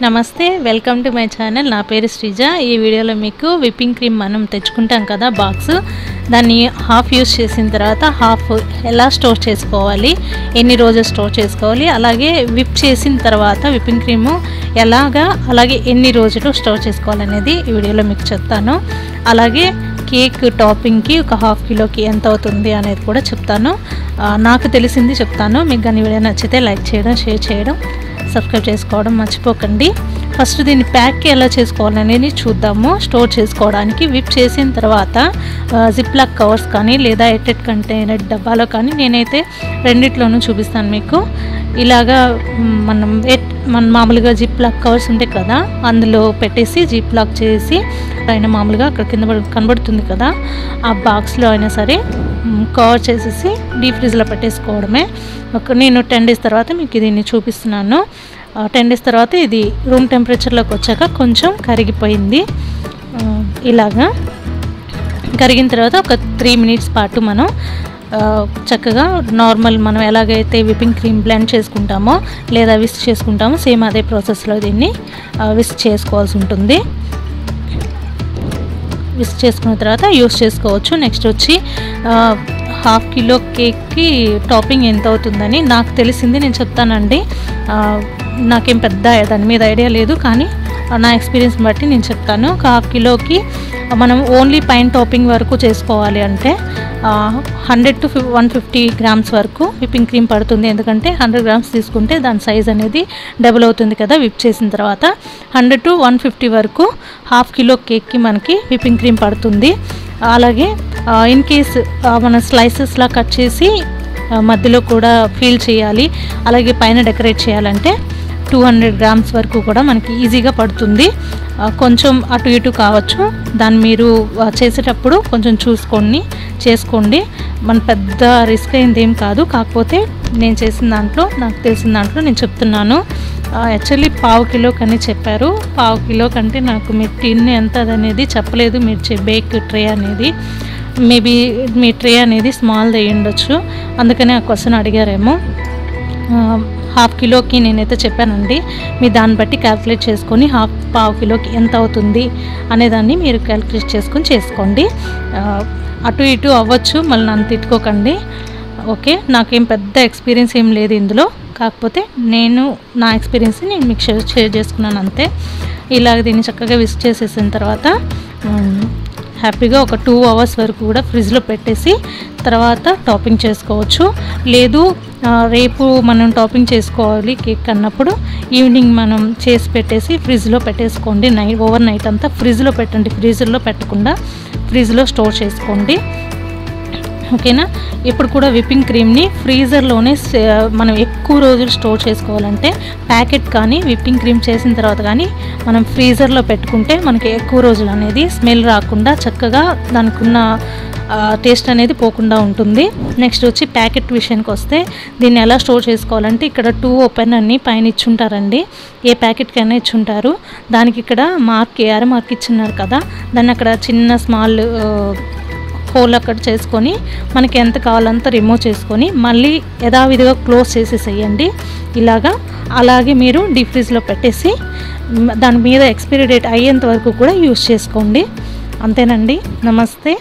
నమస్తే welcome to my channel నా పేరు శ్రీజ ఈ వీడియోలో మీకు విప్పింగ్ క్రీమ్ మనం తెచ్చుకుంటాం కదా బాక్స్ దాన్ని హాఫ్ యూస్ చేసిన తర్వాత హాఫ్ ఎలా స్టోర్ చేసుకోవాలి ఎన్ని రోజులు స్టోర్ చేసుకోవాలి అలాగే విప్ చేసిన తర్వాత విప్పింగ్ క్రీమ్ అలాగే ఎన్ని రోజులు స్టోర్ చేసుకోవాలనేది ఈ వీడియోలో మీకు చెప్తాను అలాగే కేక్ టాపింగ్ కి ఒక హాఫ్ కిలోకి ఎంత అవుతుంది అనేది కూడా చెప్తాను నాకు తెలిసింది చెప్తాను మీకు గాని వీడియో నచ్చితే లైక్ చేయడం షేర్ చేయడం సబ్స్క్రైబ్ చేసుకోవడం మర్చిపోకండి ఫస్ట్ దీన్ని ప్యాక్ ఎలా చేసుకోవాలనేది చూద్దాము స్టోర్ చేసుకోవడానికి విప్ చేసిన తర్వాత జిప్ లాక్ కవర్స్ కానీ లేదా ఎయిటెడ్ కంటైనర్ డబ్బాలో కానీ నేనైతే రెండిట్లోనూ చూపిస్తాను మీకు ఇలాగా మనం మామూలుగా జిప్ లాక్ కవర్స్ ఉంటాయి కదా అందులో పెట్టేసి జిప్ లాక్ చేసి అయినా మామూలుగా అక్కడ కింద కనబడుతుంది కదా ఆ బాక్స్లో అయినా సరే కవర్ చేసేసి డీప్ ఫ్రిడ్జ్లో పెట్టేసుకోవడమే నేను 10 days తర్వాత మీకు దీన్ని చూపిస్తున్నాను 10 days తర్వాత ఇది రూమ్ టెంపరేచర్లోకి వచ్చాక కొంచెం కరిగిపోయింది ఇలాగా కరిగిన తర్వాత ఒక 3 minutes పాటు మనం చక్కగా నార్మల్ మనం ఎలాగైతే విప్పింగ్ క్రీమ్ బ్లెండ్ చేసుకుంటామో లేదా విస్క్ చేసుకుంటామో సేమ్ అదే ప్రాసెస్లో దీన్ని విస్క్ చేసుకోవాల్సి ఉంటుంది విస్క్ చేసుకున్న తర్వాత యూస్ చేసుకోవచ్చు నెక్స్ట్ వచ్చి హాఫ్ కిలో కేక్కి టాపింగ్ ఎంత అవుతుందని నాకు తెలిసింది నేను చెప్తానండి నాకేం పెద్ద దాని మీద ఐడియా లేదు కానీ నా ఎక్స్పీరియన్స్ బట్టి నేను చెప్తాను ఒక హాఫ్ కిలోకి మనం ఓన్లీ పైన టాపింగ్ వరకు చేసుకోవాలి అంటే 100 to 150 grams వరకు విప్పింగ్ క్రీమ్ పడుతుంది ఎందుకంటే 100 grams తీసుకుంటే దాని సైజ్ అనేది డబుల్ అవుతుంది కదా విప్ చేసిన తర్వాత 100 to 150 వరకు హాఫ్ కిలో కేక్కి మనకి విప్పింగ్ క్రీమ్ పడుతుంది అలాగే ఇన్ కేస్ మన స్లైసెస్లా కట్ చేసి మధ్యలో కూడా ఫీల్ చేయాలి అలాగే పైన డెకరేట్ చేయాలంటే 200 grams వరకు కూడా మనకి ఈజీగా పడుతుంది కొంచెం అటు ఇటు కావచ్చు దాన్ని మీరు చేసేటప్పుడు కొంచెం చూసుకొని చేసుకోండి మన పెద్ద రిస్క్ అయింది ఏం కాదు కాకపోతే నేను చేసిన దాంట్లో నాకు తెలిసిన దాంట్లో నేను చెప్తున్నాను యాక్చువల్లీ పావు కిలో కని చెప్పారు పావు కిలో కంటే నాకు మీ టిన్ ఎంత అనేది చెప్పలేదు మీరు బేక్ ట్రే అనేది మేబీ మీ ట్రే అనేది స్మాల్ది అయ్యి ఉండొచ్చు అందుకనే ఆ క్వశ్చన్ అడిగారేమో హాఫ్ కిలోకి నేనైతే చెప్పానండి మీ దాన్ని బట్టి క్యాల్కులేట్ చేసుకొని పావు కిలోకి ఎంత అవుతుంది అనేదాన్ని మీరు క్యాల్కులేట్ చేసుకొని చేసుకోండి అటు ఇటు అవ్వచ్చు మళ్ళీ నన్ను తిట్టుకోకండి ఓకే నాకేం పెద్ద ఎక్స్పీరియన్స్ ఏం లేదు ఇందులో కాకపోతే నా ఎక్స్పీరియన్స్ నేను మీకు షేర్ చేసుకున్నాను అంతే ఇలాగ దీన్ని చక్కగా విస్క్ చేసేసిన తర్వాత హ్యాపీగా ఒక 2 hours వరకు కూడా ఫ్రిడ్జ్లో పెట్టేసి తర్వాత టాపింగ్ చేసుకోవచ్చు లేదు రేపు మనం టాపింగ్ చేసుకోవాలి కేక్ అన్నప్పుడు ఈవినింగ్ మనం చేసి పెట్టేసి ఫ్రిడ్జ్లో పెట్టేసుకోండి ఓవర్ నైట్ అంతా ఫ్రిడ్జ్లో పెట్టండి ఫ్రీజర్లో పెట్టకుండా ఫ్రిడ్జ్లో స్టోర్ చేసుకోండి ఓకేనా ఇప్పుడు కూడా విప్పింగ్ క్రీమ్ని ఫ్రీజర్లోనే మనం ఎక్కువ రోజులు స్టోర్ చేసుకోవాలంటే ప్యాకెట్ కానీ విప్పింగ్ క్రీమ్ చేసిన తర్వాత కానీ మనం ఫ్రీజర్లో పెట్టుకుంటే మనకి ఎక్కువ రోజులు అనేది స్మెల్ రాకుండా చక్కగా దానికి ఉన్న టేస్ట్ అనేది పోకుండా ఉంటుంది నెక్స్ట్ వచ్చి ప్యాకెట్ విషయానికి వస్తే దీన్ని ఎలా స్టోర్ చేసుకోవాలంటే ఇక్కడ 2 ఓపెన్ అన్ని పైన ఇచ్చుంటారండి ఏ ప్యాకెట్కైనా ఇచ్చుంటారు దానికి ఇక్కడ ఏర మార్క్ ఇచ్చున్నారు కదా దాన్ని అక్కడ చిన్న స్మాల్ హోల్ అక్కడ చేసుకొని మనకి ఎంత కావాలంత రిమూవ్ చేసుకొని మళ్ళీ యథావిధిగా క్లోజ్ చేసేసేయండి ఇలాగా అలాగే మీరు డీప్ ఫ్రిడ్జ్లో పెట్టేసి దాని మీద ఎక్స్పైరీ డేట్ అయ్యేంత వరకు కూడా యూస్ చేసుకోండి అంతేనండి నమస్తే